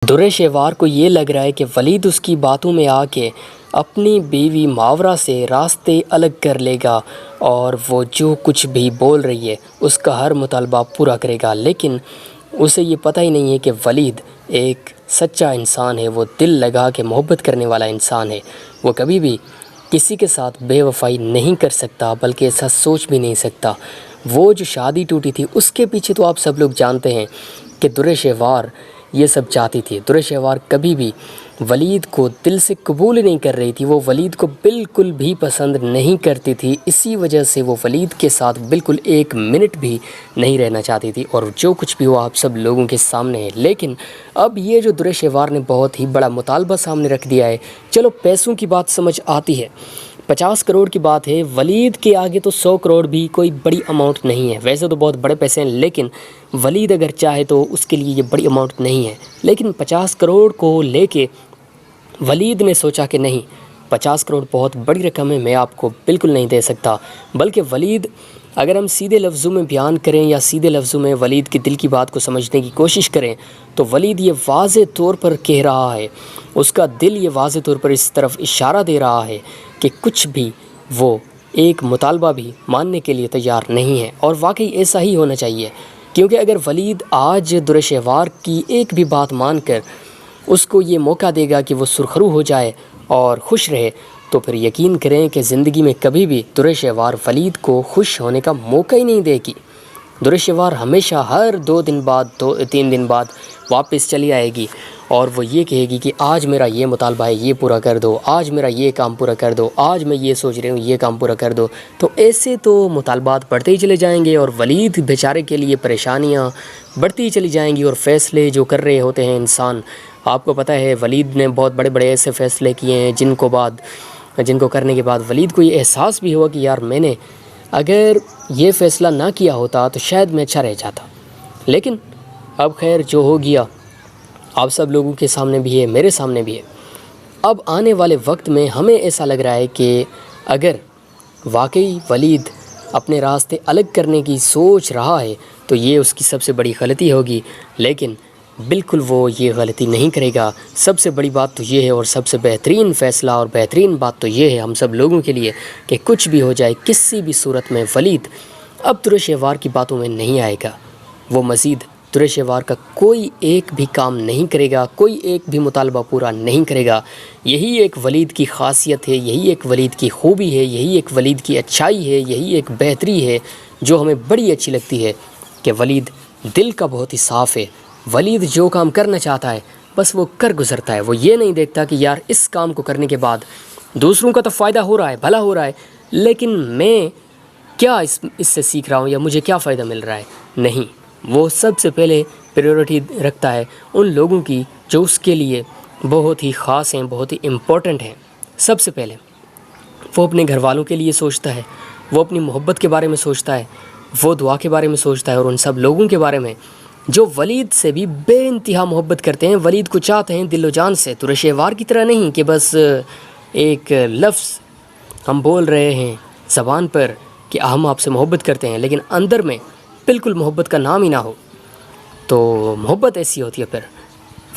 दुरेशेवार को ये लग रहा है कि वलीद उसकी बातों में आके अपनी बीवी मावरा से रास्ते अलग कर लेगा और वो जो कुछ भी बोल रही है उसका हर मुतालबा पूरा करेगा। लेकिन उसे ये पता ही नहीं है कि वलीद एक सच्चा इंसान है, वो दिल लगा के मोहब्बत करने वाला इंसान है। वो कभी भी किसी के साथ बेवफाई नहीं कर सकता, बल्कि ऐसा सोच भी नहीं सकता। वो जो शादी टूटी थी उसके पीछे तो आप सब लोग जानते हैं कि दुरेशेवार ये सब चाहती थी। दुरेशेवार कभी भी वलीद को दिल से कबूल ही नहीं कर रही थी, वो वलीद को बिल्कुल भी पसंद नहीं करती थी। इसी वजह से वो वलीद के साथ बिल्कुल एक मिनट भी नहीं रहना चाहती थी, और जो कुछ भी हुआ आप सब लोगों के सामने है। लेकिन अब ये जो दुरेशेवार ने बहुत ही बड़ा मुतालबा सामने रख दिया है। चलो पैसों की बात समझ आती है, 50 करोड़ की बात है, वलीद के आगे तो 100 करोड़ भी कोई बड़ी अमाउंट नहीं है। वैसे तो बहुत बड़े पैसे हैं, लेकिन वलीद अगर चाहे तो उसके लिए ये बड़ी अमाउंट नहीं है। लेकिन 50 करोड़ को लेके वलीद ने सोचा कि नहीं, 50 करोड़ बहुत बड़ी रकम है, मैं आपको बिल्कुल नहीं दे सकता। बल्कि वलीद, अगर हम सीधे लफ्ज़ों में बयान करें या सीधे लफ्ज़ों में वलीद के दिल की बात को समझने की कोशिश करें, तो वलीद ये वाज़े तौर पर कह रहा है, उसका दिल ये वाज़े तौर पर इस तरफ इशारा दे रहा है कि कुछ भी वो एक मुतालबा भी मानने के लिए तैयार नहीं है। और वाकई ऐसा ही होना चाहिए, क्योंकि अगर वलीद आज दुरेशेवार की एक भी बात मानकर उसको ये मौका देगा कि वो सुरखरू हो जाए और खुश रहे, तो फिर यकीन करें कि ज़िंदगी में कभी भी दुरेशेवार वलीद को खुश होने का मौका ही नहीं देगी। दुरेशेवार हमेशा हर 2 दिन बाद 3 दिन बाद वापस चली आएगी और वो ये कहेगी कि आज मेरा ये मुतालबा है, ये पूरा कर दो, आज मेरा ये काम पूरा कर दो, आज मैं ये सोच रही हूँ, ये काम पूरा कर दो। तो ऐसे तो मुतालबात बढ़ते ही चले जाएंगे और वलीद बेचारे के लिए परेशानियाँ बढ़ती ही चली जाएंगी। और फ़ैसले जो कर रहे होते हैं इंसान, आपको पता है वलीद ने बहुत बड़े बड़े ऐसे फ़ैसले किए हैं जिनको करने के बाद वलीद को ये एहसास भी हुआ कि यार मैंने अगर ये फ़ैसला ना किया होता तो शायद मैं अच्छा रह जाता। लेकिन अब खैर जो हो गया आप सब लोगों के सामने भी है, मेरे सामने भी है। अब आने वाले वक्त में हमें ऐसा लग रहा है कि अगर वाकई वलीद अपने रास्ते अलग करने की सोच रहा है तो ये उसकी सबसे बड़ी गलती होगी। लेकिन बिल्कुल वो ये गलती नहीं करेगा। सबसे बड़ी बात तो ये है और सबसे बेहतरीन फ़ैसला और बेहतरीन बात तो ये है हम सब लोगों के लिए कि कुछ भी हो जाए, किसी भी सूरत में वलीद अब दुरेशेवार की बातों में नहीं आएगा। वो मज़ीद दुरेशेवार का कोई एक भी काम नहीं करेगा, कोई एक भी मुतालबा पूरा नहीं करेगा। यही एक वलीद की ख़ासियत है, यही एक वलीद की खूबी है, यही एक वलीद की अच्छाई है, यही एक बेहतरी है जो हमें बड़ी अच्छी लगती है कि वलीद दिल का बहुत ही साफ़ है। वलीद जो काम करना चाहता है बस वो कर गुज़रता है। वो ये नहीं देखता कि यार इस काम को करने के बाद दूसरों का तो फ़ायदा हो रहा है, भला हो रहा है, लेकिन मैं क्या इससे सीख रहा हूँ या मुझे क्या फ़ायदा मिल रहा है। नहीं, वो सबसे पहले प्रायोरिटी रखता है उन लोगों की जो उसके लिए बहुत ही ख़ास हैं, बहुत ही इम्पोर्टेंट हैं। सबसे पहले वो अपने घर वालों के लिए सोचता है, वो अपनी मोहब्बत के बारे में सोचता है, वो दुआ के बारे में सोचता है और उन सब लोगों के बारे में जो वलीद से भी बेइंतहा मोहब्बत करते हैं, वलीद को चाहते हैं दिलो जान से। दुरेशेवार की तरह नहीं कि बस एक लफ्ज़ हम बोल रहे हैं ज़बान पर कि हम आपसे मोहब्बत करते हैं, लेकिन अंदर में बिल्कुल मोहब्बत का नाम ही ना हो। तो मोहब्बत ऐसी होती है। फिर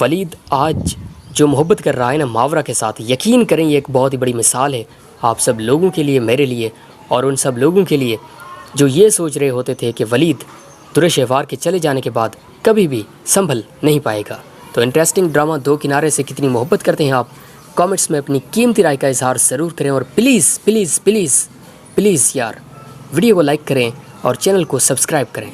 वलीद आज जो मोहब्बत कर रहा है ना मावरा के साथ, यकीन करें ये एक बहुत ही बड़ी मिसाल है आप सब लोगों के लिए, मेरे लिए और उन सब लोगों के लिए जो ये सोच रहे होते थे कि वलीद दुरेशेवार के चले जाने के बाद कभी भी संभल नहीं पाएगा। तो इंटरेस्टिंग ड्रामा दो किनारे से कितनी मोहब्बत करते हैं आप, कमेंट्स में अपनी कीमती राय का इजहार ज़रूर करें। और प्लीज़ प्लीज़ प्लीज़ प्लीज़ यार वीडियो को लाइक करें और चैनल को सब्सक्राइब करें।